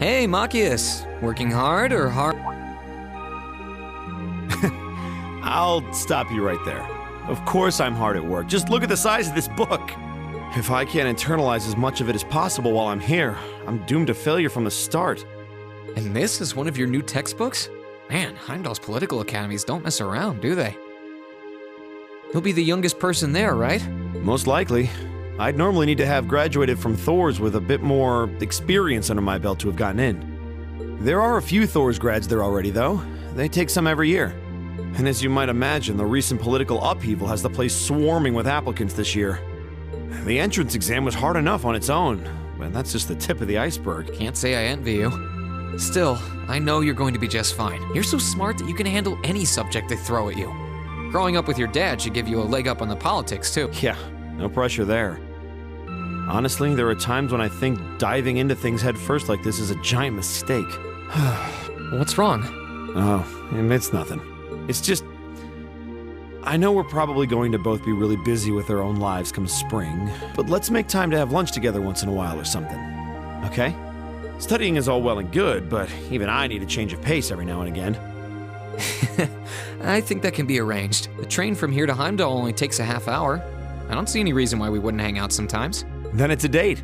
Hey, Machias. Working hard or hard? I'll stop you right there. Of course I'm hard at work. Just look at the size of this book. If I can't internalize as much of it as possible while I'm here, I'm doomed to failure from the start. And this is one of your new textbooks? Man, Heimdall's political academies don't mess around, do they? You'll be the youngest person there, right? Most likely. I'd normally need to have graduated from Thor's with a bit more experience under my belt to have gotten in. There are a few Thor's grads there already, though. They take some every year. And as you might imagine, the recent political upheaval has the place swarming with applicants this year. The entrance exam was hard enough on its own, but that's just the tip of the iceberg. Can't say I envy you. Still, I know you're going to be just fine. You're so smart that you can handle any subject they throw at you. Growing up with your dad should give you a leg up on the politics, too. Yeah, no pressure there. Honestly, there are times when I think diving into things head first like this is a giant mistake. What's wrong? Oh, it's nothing. It's just... I know we're probably going to both be really busy with our own lives come spring, but let's make time to have lunch together once in a while or something. Okay? Studying is all well and good, but even I need a change of pace every now and again. I think that can be arranged. The train from here to Heimdall only takes a half hour. I don't see any reason why we wouldn't hang out sometimes. Then it's a date.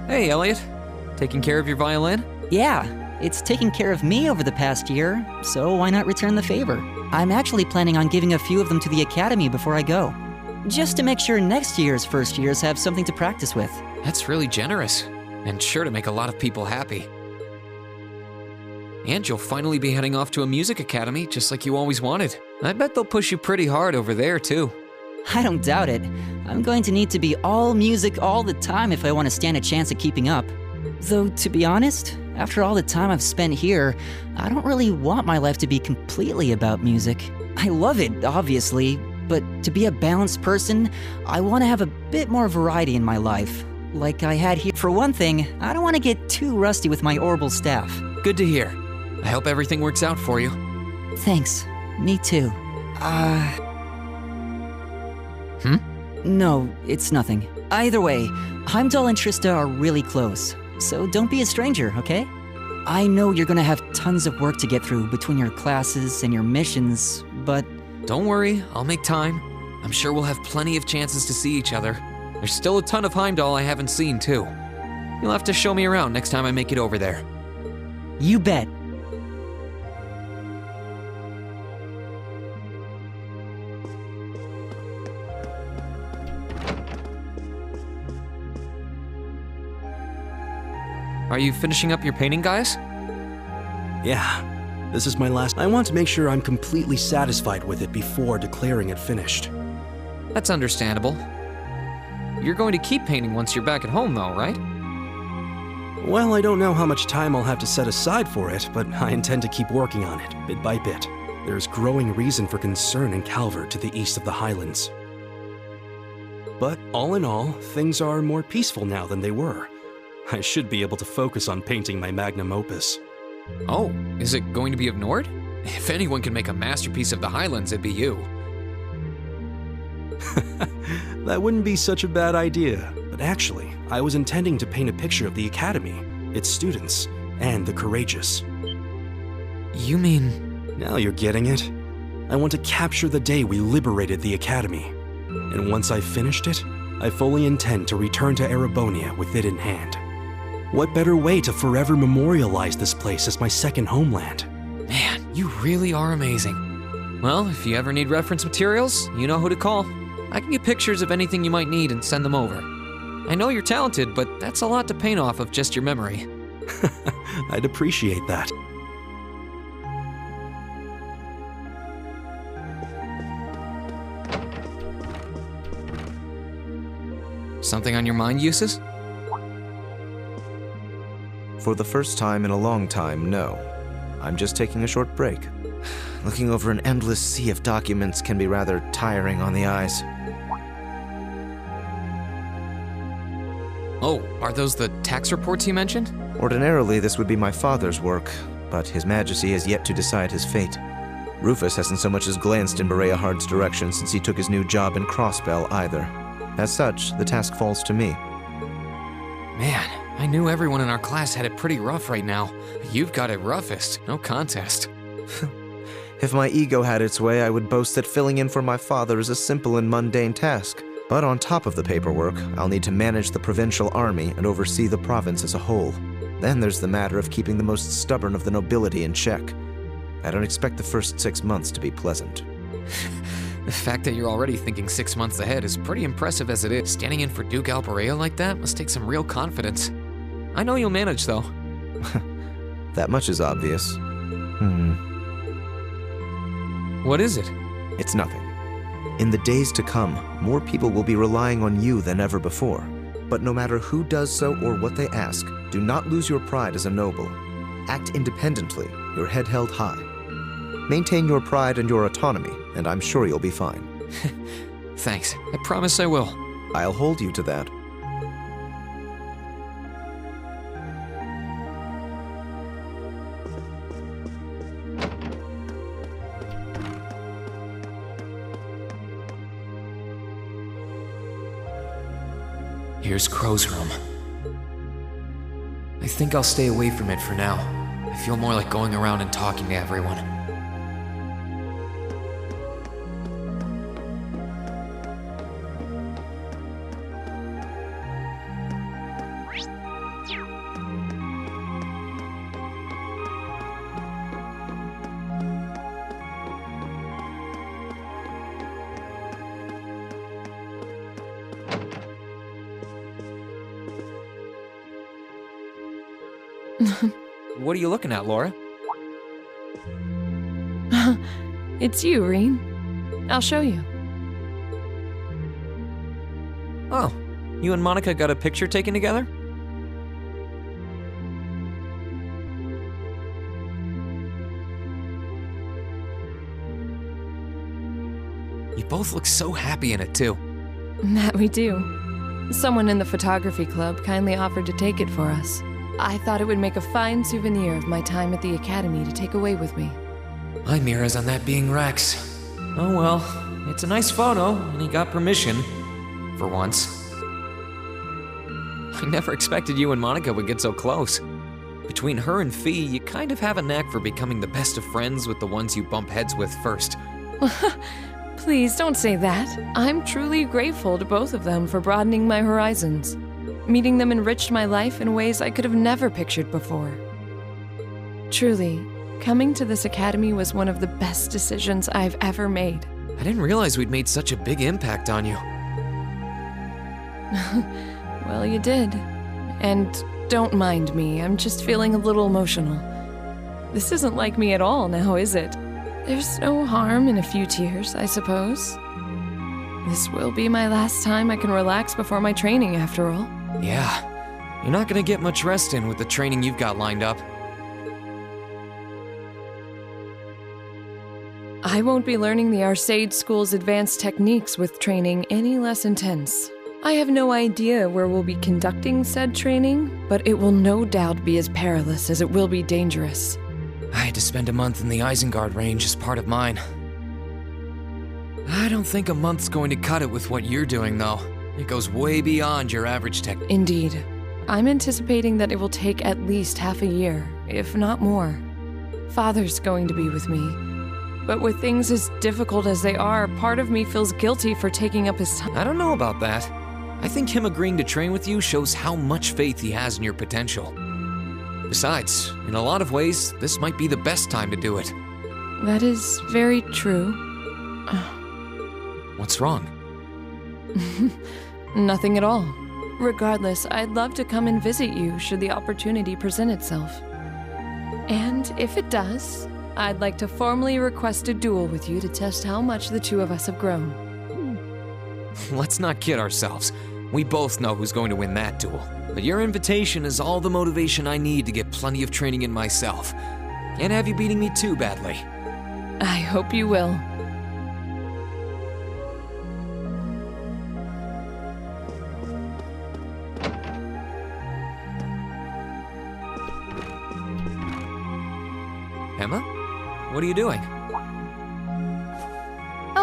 Hey, Elliot. Taking care of your violin? Yeah, it's taken care of me over the past year, so why not return the favor? I'm actually planning on giving a few of them to the academy before I go, just to make sure next year's first years have something to practice with. That's really generous, and sure to make a lot of people happy. And you'll finally be heading off to a music academy, just like you always wanted. I bet they'll push you pretty hard over there, too. I don't doubt it. I'm going to need to be all music all the time if I want to stand a chance at keeping up. Though, to be honest, after all the time I've spent here, I don't really want my life to be completely about music. I love it, obviously, but to be a balanced person, I want to have a bit more variety in my life. Like I had here. For one thing, I don't want to get too rusty with my orbital staff. Good to hear. I hope everything works out for you. Thanks. Me too. No, it's nothing. Either way, Heimdall and Trista are really close, so don't be a stranger, okay? I know you're gonna have tons of work to get through between your classes and your missions, but... Don't worry, I'll make time. I'm sure we'll have plenty of chances to see each other. There's still a ton of Heimdall I haven't seen, too. You'll have to show me around next time I make it over there. You bet. Are you finishing up your painting, guys? Yeah, this is my last. I want to make sure I'm completely satisfied with it before declaring it finished. That's understandable. You're going to keep painting once you're back at home, though, right? Well, I don't know how much time I'll have to set aside for it, but I intend to keep working on it, bit by bit. There's growing reason for concern in Calvert to the east of the Highlands. But all in all, things are more peaceful now than they were. I should be able to focus on painting my magnum opus. Oh, is it going to be of Nord? If anyone can make a masterpiece of the Highlands, it'd be you. That wouldn't be such a bad idea. But actually, I was intending to paint a picture of the Academy, its students, and the courageous. You mean... Now you're getting it. I want to capture the day we liberated the Academy. And once I've finished it, I fully intend to return to Erebonia with it in hand. What better way to forever memorialize this place as my second homeland? Man, you really are amazing. Well, if you ever need reference materials, you know who to call. I can get pictures of anything you might need and send them over. I know you're talented, but that's a lot to paint off of just your memory. I'd appreciate that. Something on your mind, Eustace? For the first time in a long time, no. I'm just taking a short break. Looking over an endless sea of documents can be rather tiring on the eyes. Oh, are those the tax reports you mentioned? Ordinarily, this would be my father's work, but His Majesty has yet to decide his fate. Rufus hasn't so much as glanced in Berea Hard's direction since he took his new job in Crossbell either. As such, the task falls to me. Man, I knew everyone in our class had it pretty rough right now. You've got it roughest, no contest. If my ego had its way, I would boast that filling in for my father is a simple and mundane task. But on top of the paperwork, I'll need to manage the provincial army and oversee the province as a whole. Then there's the matter of keeping the most stubborn of the nobility in check. I don't expect the first 6 months to be pleasant. The fact that you're already thinking 6 months ahead is pretty impressive as it is. Standing in for Duke Alberea like that must take some real confidence. I know you'll manage, though. That much is obvious. What is it? It's nothing. In the days to come, more people will be relying on you than ever before. But no matter who does so or what they ask, do not lose your pride as a noble. Act independently, your head held high. Maintain your pride and your autonomy, and I'm sure you'll be fine. Thanks. I promise I will. I'll hold you to that. Here's Crow's room. I think I'll stay away from it for now. I feel more like going around and talking to everyone. What are you looking at, Laura? It's you, Rean. I'll show you. Oh, you and Monica got a picture taken together? You both look so happy in it, too. That we do. Someone in the photography club kindly offered to take it for us. I thought it would make a fine souvenir of my time at the academy to take away with me. My mirror's on that being Rex. Oh well, it's a nice photo, and he got permission. For once. I never expected you and Monica would get so close. Between her and Fee, you kind of have a knack for becoming the best of friends with the ones you bump heads with first. Please don't say that. I'm truly grateful to both of them for broadening my horizons. Meeting them enriched my life in ways I could have never pictured before. Truly, coming to this academy was one of the best decisions I've ever made. I didn't realize we'd made such a big impact on you. Well, you did. And don't mind me, I'm just feeling a little emotional. This isn't like me at all now, is it? There's no harm in a few tears, I suppose. This will be my last time I can relax before my training, after all. Yeah, you're not gonna get much rest in with the training you've got lined up. I won't be learning the Arcade School's advanced techniques with training any less intense. I have no idea where we'll be conducting said training, but it will no doubt be as perilous as it will be dangerous. I had to spend a month in the Isengard range as part of mine. I don't think a month's going to cut it with what you're doing, though. It goes way beyond your average tech. Indeed. I'm anticipating that it will take at least half a year, if not more. Father's going to be with me. But with things as difficult as they are, part of me feels guilty for taking up his time. I don't know about that. I think him agreeing to train with you shows how much faith he has in your potential. Besides, in a lot of ways, this might be the best time to do it. That is very true. What's wrong? Nothing at all. Regardless, I'd love to come and visit you should the opportunity present itself. And if it does, I'd like to formally request a duel with you to test how much the two of us have grown. Let's not kid ourselves. We both know who's going to win that duel. But your invitation is all the motivation I need to get plenty of training in myself. Can't have you beating me too badly. I hope you will. Emma? What are you doing?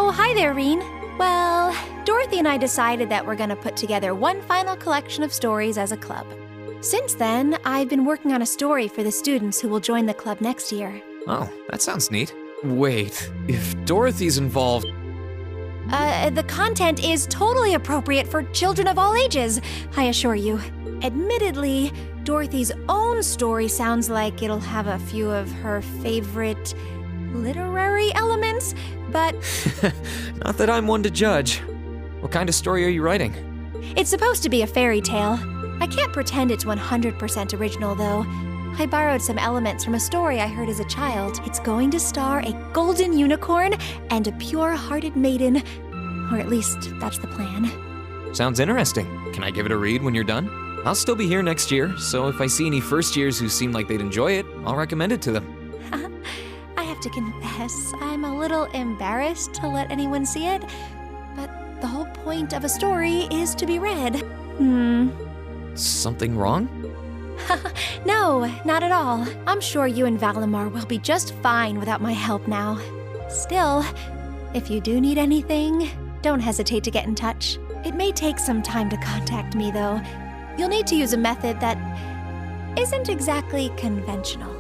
Oh, hi there, Reen. Well, Dorothy and I decided that we're going to put together one final collection of stories as a club. Since then, I've been working on a story for the students who will join the club next year. Oh, that sounds neat. Wait, if Dorothy's involved, The content is totally appropriate for children of all ages, I assure you. Admittedly, Dorothy's own story sounds like it'll have a few of her favorite literary elements, but not that I'm one to judge. What kind of story are you writing? it's supposed to be a fairy tale. I can't pretend it's 100% original, though. I borrowed some elements from a story I heard as a child. It's going to star a golden unicorn and a pure-hearted maiden. Or at least, that's the plan. Sounds interesting. Can I give it a read when you're done? I'll still be here next year, so if I see any first years who seem like they'd enjoy it, I'll recommend it to them. I have to confess, I'm a little embarrassed to let anyone see it, but the whole point of a story is to be read. Something wrong? No, not at all. I'm sure you and Valimar will be just fine without my help now. Still, if you do need anything, don't hesitate to get in touch. It may take some time to contact me, though. You'll need to use a method that isn't exactly conventional.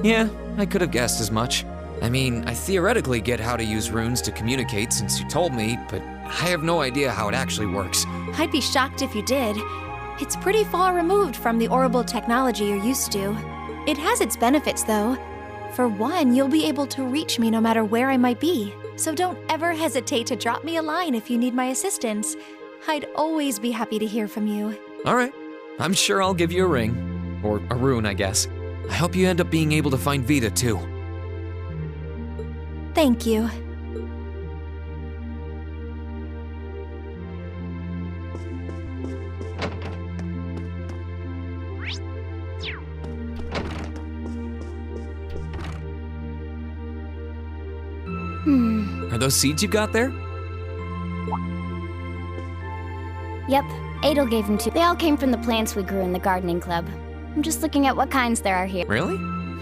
Yeah, I could have guessed as much. I mean, I theoretically get how to use runes to communicate since you told me, but I have no idea how it actually works. I'd be shocked if you did. It's pretty far removed from the orbital technology you're used to. It has its benefits, though. For one, you'll be able to reach me no matter where I might be. So don't ever hesitate to drop me a line if you need my assistance. I'd always be happy to hear from you. All right, I'm sure I'll give you a ring. Or a rune, I guess. I hope you end up being able to find Vita, too. Thank you. Are those seeds you got there? Yep, Adel gave them to. They all came from the plants we grew in the gardening club. I'm just looking at what kinds there are here. Really?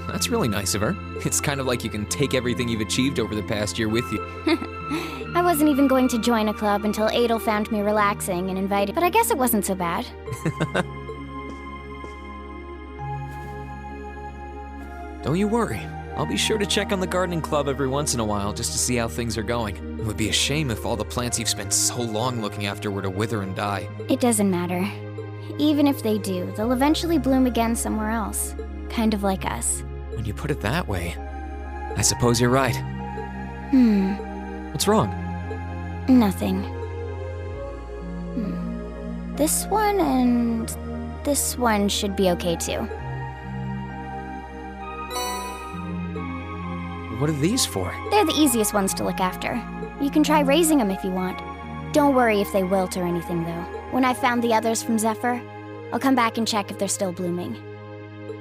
That's really nice of her. It's kind of like you can take everything you've achieved over the past year with you. I wasn't even going to join a club until Adel found me relaxing and invited, but I guess it wasn't so bad. Don't you worry. I'll be sure to check on the gardening club every once in a while just to see how things are going. It would be a shame if all the plants you've spent so long looking after were to wither and die. It doesn't matter. Even if they do, they'll eventually bloom again somewhere else. Kind of like us. When you put it that way, I suppose you're right. What's wrong? Nothing. This one and this one should be okay too. What are these for? They're the easiest ones to look after. You can try raising them if you want. Don't worry if they wilt or anything, though. When I found the others from Zephyr, I'll come back and check if they're still blooming.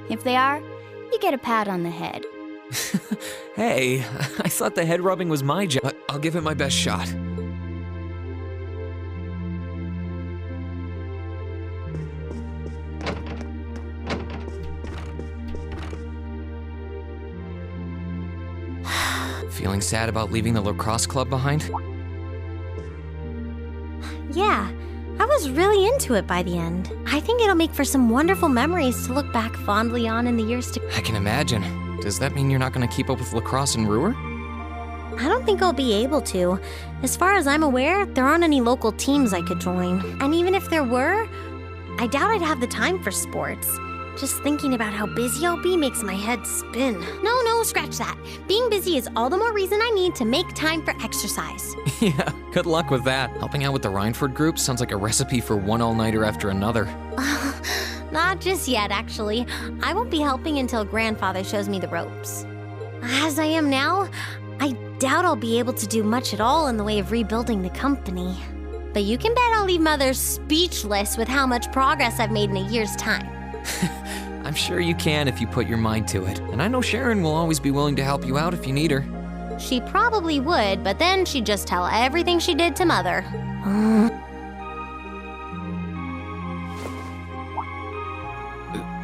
If they are, you get a pat on the head. Hey, I thought the head rubbing was my job. I'll give it my best shot. Feeling sad about leaving the lacrosse club behind? Yeah, I was really into it by the end. I think it'll make for some wonderful memories to look back fondly on in the years to come. I can imagine. Does that mean you're not going to keep up with lacrosse in Ruhr? I don't think I'll be able to. As far as I'm aware, there aren't any local teams I could join. And even if there were, I doubt I'd have the time for sports. Just thinking about how busy I'll be makes my head spin. No, scratch that. Being busy is all the more reason I need to make time for exercise. Yeah, good luck with that. Helping out with the Rhineford group sounds like a recipe for one all-nighter after another. Not just yet, actually. I won't be helping until Grandfather shows me the ropes. As I am now, I doubt I'll be able to do much at all in the way of rebuilding the company. But you can bet I'll leave Mother speechless with how much progress I've made in a year's time. I'm sure you can if you put your mind to it. And I know Sharon will always be willing to help you out if you need her. She probably would, but then she'd just tell everything she did to Mother.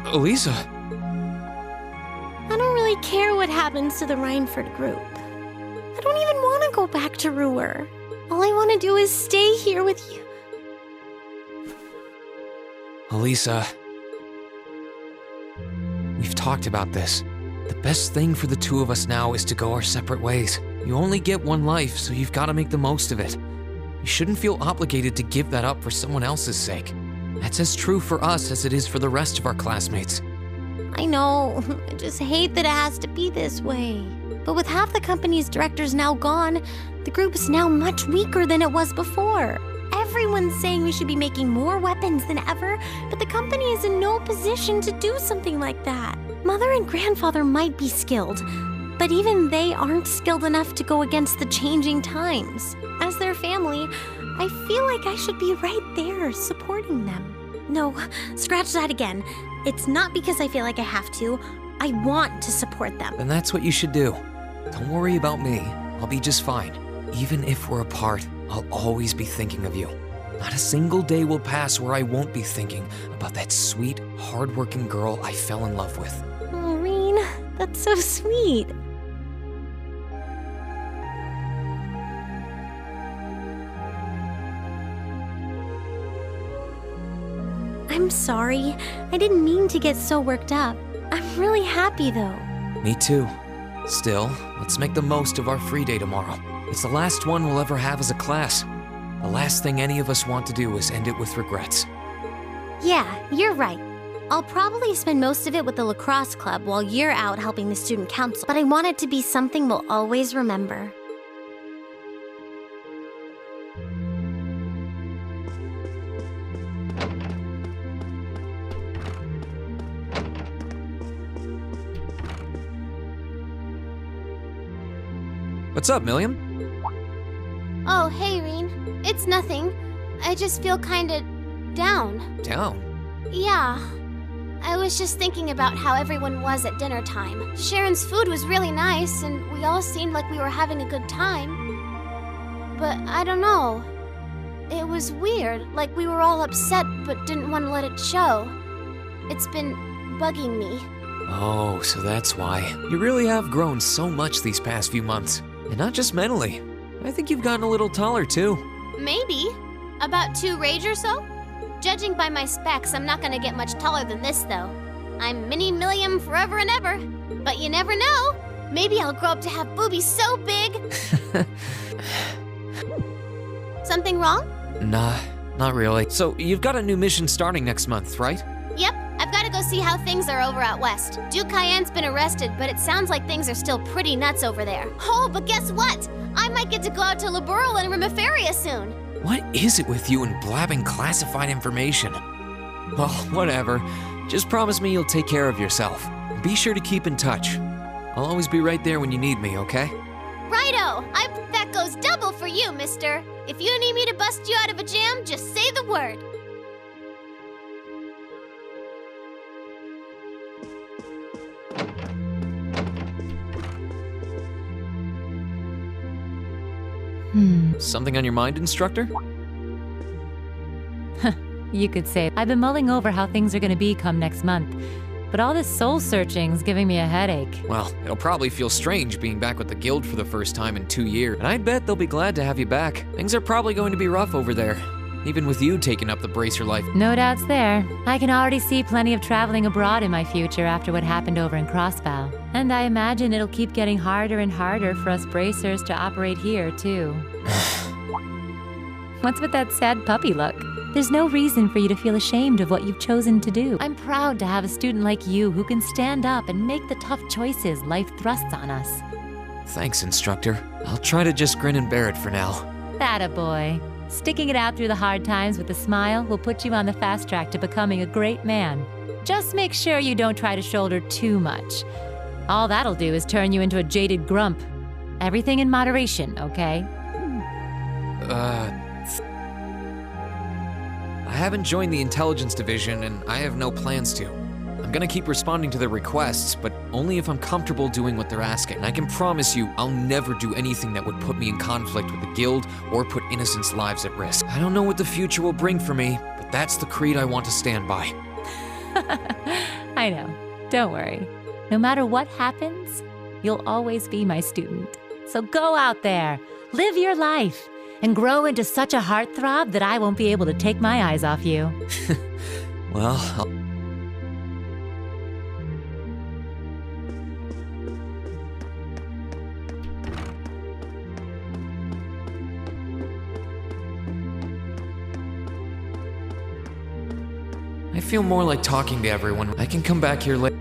Elisa. I don't really care what happens to the Rhineford group. I don't even want to go back to Ruhr. All I want to do is stay here with you. Elisa, we've talked about this. The best thing for the two of us now is to go our separate ways. You only get one life, so you've got to make the most of it. You shouldn't feel obligated to give that up for someone else's sake. That's as true for us as it is for the rest of our classmates. I know. I just hate that it has to be this way. But with half the company's directors now gone, the group is now much weaker than it was before. Everyone's saying we should be making more weapons than ever, but the company is in no position to do something like that. Mother and grandfather might be skilled, but even they aren't skilled enough to go against the changing times. As their family, I feel like I should be right there supporting them. No, scratch that again. It's not because I feel like I have to. I want to support them. Then that's what you should do. Don't worry about me. I'll be just fine. Even if we're apart, I'll always be thinking of you. Not a single day will pass where I won't be thinking about that sweet, hardworking girl I fell in love with. Oh, Rean, that's so sweet. I'm sorry. I didn't mean to get so worked up. I'm really happy, though. Me too. Still, let's make the most of our free day tomorrow. It's the last one we'll ever have as a class. The last thing any of us want to do is end it with regrets. Yeah, you're right. I'll probably spend most of it with the lacrosse club while you're out helping the student council, but I want it to be something we'll always remember. What's up, Milliam? Oh, hey, Rean. It's nothing. I just feel kinda down. Down? Yeah. I was just thinking about how everyone was at dinner time. Sharon's food was really nice, and we all seemed like we were having a good time. But I don't know. It was weird, like we were all upset but didn't want to let it show. It's been bugging me. Oh, so that's why. You really have grown so much these past few months. And not just mentally. I think you've gotten a little taller, too. Maybe. About 2 rage or so? Judging by my specs, I'm not gonna get much taller than this, though. I'm Mini Milliam forever and ever. But you never know. Maybe I'll grow up to have boobies so big. Something wrong? Nah, not really. So, you've got a new mission starting next month, right? Yep, I've got to go see how things are over out west. Duke Cayenne's been arrested, but it sounds like things are still pretty nuts over there. Oh, but guess what? I might get to go out to Laburel and Rimiferia soon. What is it with you and blabbing classified information? Well, whatever. Just promise me you'll take care of yourself. Be sure to keep in touch. I'll always be right there when you need me, okay? Righto! That goes double for you, mister. If you need me to bust you out of a jam, just say the word. Something on your mind, instructor? You could say. I've been mulling over how things are going to be come next month, but all this soul searching's giving me a headache. Well, it'll probably feel strange being back with the guild for the first time in 2 years, and I bet they'll be glad to have you back. Things are probably going to be rough over there, even with you taking up the Bracer life. No doubts there. I can already see plenty of traveling abroad in my future after what happened over in Crossbow. And I imagine it'll keep getting harder and harder for us Bracers to operate here, too. What's with that sad puppy look? There's no reason for you to feel ashamed of what you've chosen to do. I'm proud to have a student like you who can stand up and make the tough choices life thrusts on us. Thanks, instructor. I'll try to just grin and bear it for now. Attaboy. Sticking it out through the hard times with a smile will put you on the fast track to becoming a great man. Just make sure you don't try to shoulder too much. All that'll do is turn you into a jaded grump. Everything in moderation, okay? I haven't joined the intelligence division, and I have no plans to. I'm gonna keep responding to their requests, but only if I'm comfortable doing what they're asking. And I can promise you, I'll never do anything that would put me in conflict with the guild or put innocents' lives at risk. I don't know what the future will bring for me, but that's the creed I want to stand by. I know. Don't worry. No matter what happens, you'll always be my student. So go out there, live your life, and grow into such a heartthrob that I won't be able to take my eyes off you. Well, I feel more like talking to everyone. I can come back here later.